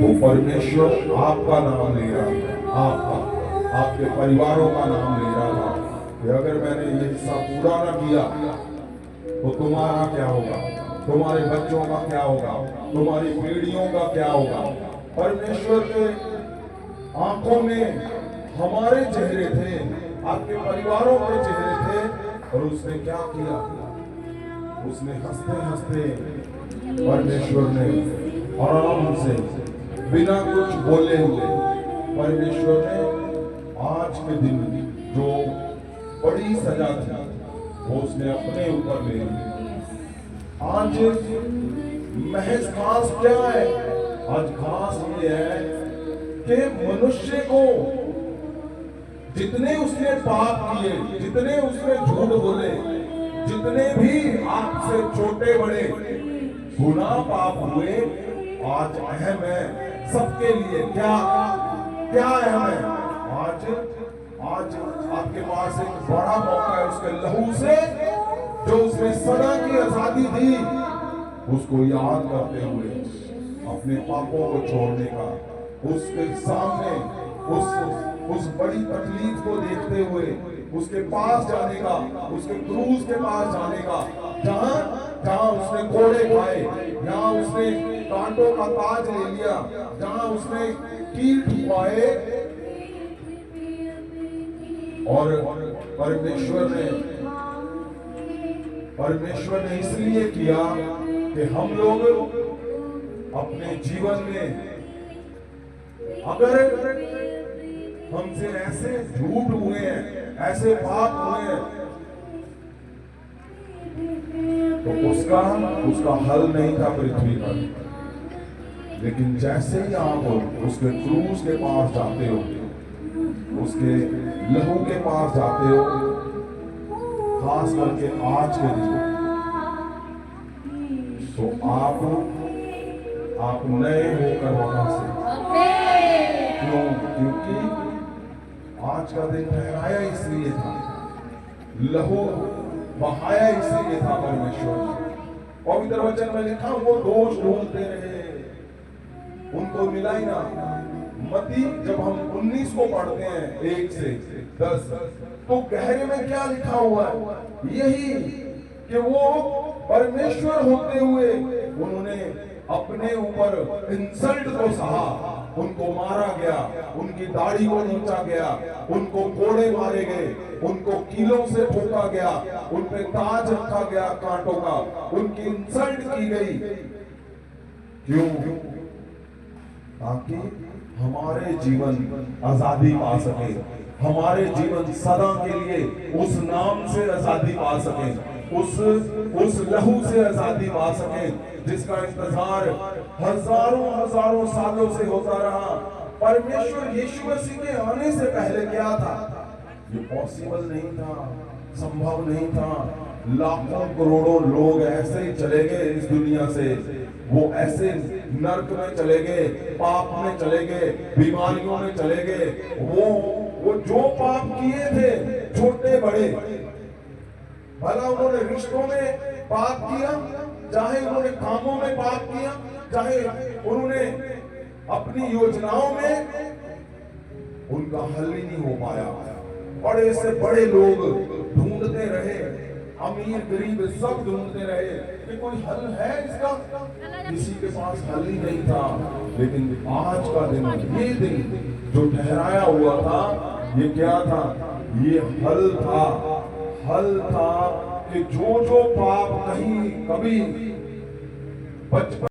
वो परमेश्वर आपका नाम ले रहा था, आपका, आपके परिवारों का नाम ले रहा था कि अगर मैंने ये हिस्सा पूरा ना किया तो तुम्हारा क्या होगा, तुम्हारे बच्चों का क्या होगा, तुम्हारी पीढ़ियों का क्या होगा। परमेश्वर के आंखों में हमारे चेहरे थे, आपके परिवारों के चेहरे थे, और उसने क्या किया, उसने हंसते हंसते परमेश्वर ने आराम से बिना कुछ बोले हुए परमेश्वर ने आज के दिन जो बड़ी सजा थी वो उसने अपने ऊपर ले ली। आज महज खास क्या है, आज खास ये है कि मनुष्य को जितने उसने पाप किए, जितने उसने झूठ बोले, जितने भी आपसे छोटे बड़े गुनाह पाप हुए, आज अहम है सबके लिए। क्या क्या अहम है? आज आज आपके पास एक बड़ा मौका है उसके लहू से, जो उसने सदा की आजादी दी, उसको याद करते हुए अपने पापों को छोड़ने का, उसके सामने उस बड़ी तकलीफ को देखते हुए उसके पास जाने का, उसके क्रूज के पास जाने का, जहां उसने कोड़े खाए, जहां उसने कांटों का ताज ले लिया, जहां उसने कीट खुआए, और परमेश्वर ने इसलिए किया कि हम लोग अपने जीवन में अगर हमसे ऐसे झूठ हुए हैं, ऐसे पाप हुए हैं, तो उसका हल नहीं था पृथ्वी पर। लेकिन जैसे ही आप उसके क्रूज के पास जाते हो, उसके लहू के पास जाते हो, खास करके आज के दिन, तो आप नए होकर वहां से, क्यों? क्योंकि आज का दिन ठहराया इसलिए था, लहू बहाया इसलिए था परमेश्वर। पवित्र वचन में लिखा, वो दोष ढूंढते रहे, उनको मिला ही ना। मत्ती जब हम 19 को पढ़ते हैं 1 से 10, तो गहरे में क्या लिखा हुआ है? यही कि वो परमेश्वर होते हुए उन्होंने अपने ऊपर इंसल्ट को सहा, उनको मारा गया, उनकी दाढ़ी को नोचा गया, उनको कोड़े मारे गए, उनको कीलों से ठोका गया, उन पे ताज रखा गया कांटों का, उनकी इंसल्ट की गई। क्यों? ताकि हमारे जीवन आजादी पा सके, हमारे जीवन सदा के लिए उस नाम से आजादी पा सके, उस लहू से आजादी पा सके, जिसका इंतजार हजारों सालों से होता रहा। परमेश्वर यीशु मसीह के आने से पहले क्या था? ये पॉसिबल नहीं था, संभव नहीं था। लाखों करोड़ों लोग ऐसे ही चले गए इस दुनिया से, वो ऐसे नर्क में चले गए, पाप में चले गए, बीमारियों में चले गए। वो जो पाप किए थे छोटे बड़े, भला उन्होंने रिश्तों में पाप किया, चाहे उन्होंने कामों में पाप किया, चाहे उन्होंने अपनी योजनाओं में, उनका हल ही नहीं हो पाया। बड़े से बड़े लोग ढूंढते रहे, अमीर गरीब सब ढूंढते रहे कि कोई हल है इसका, किसी के पास हल ही नहीं था। लेकिन आज का दिन, ये दिन जो ठहराया हुआ था, ये क्या था? ये हल था कि जो पाप कहीं कभी बचपन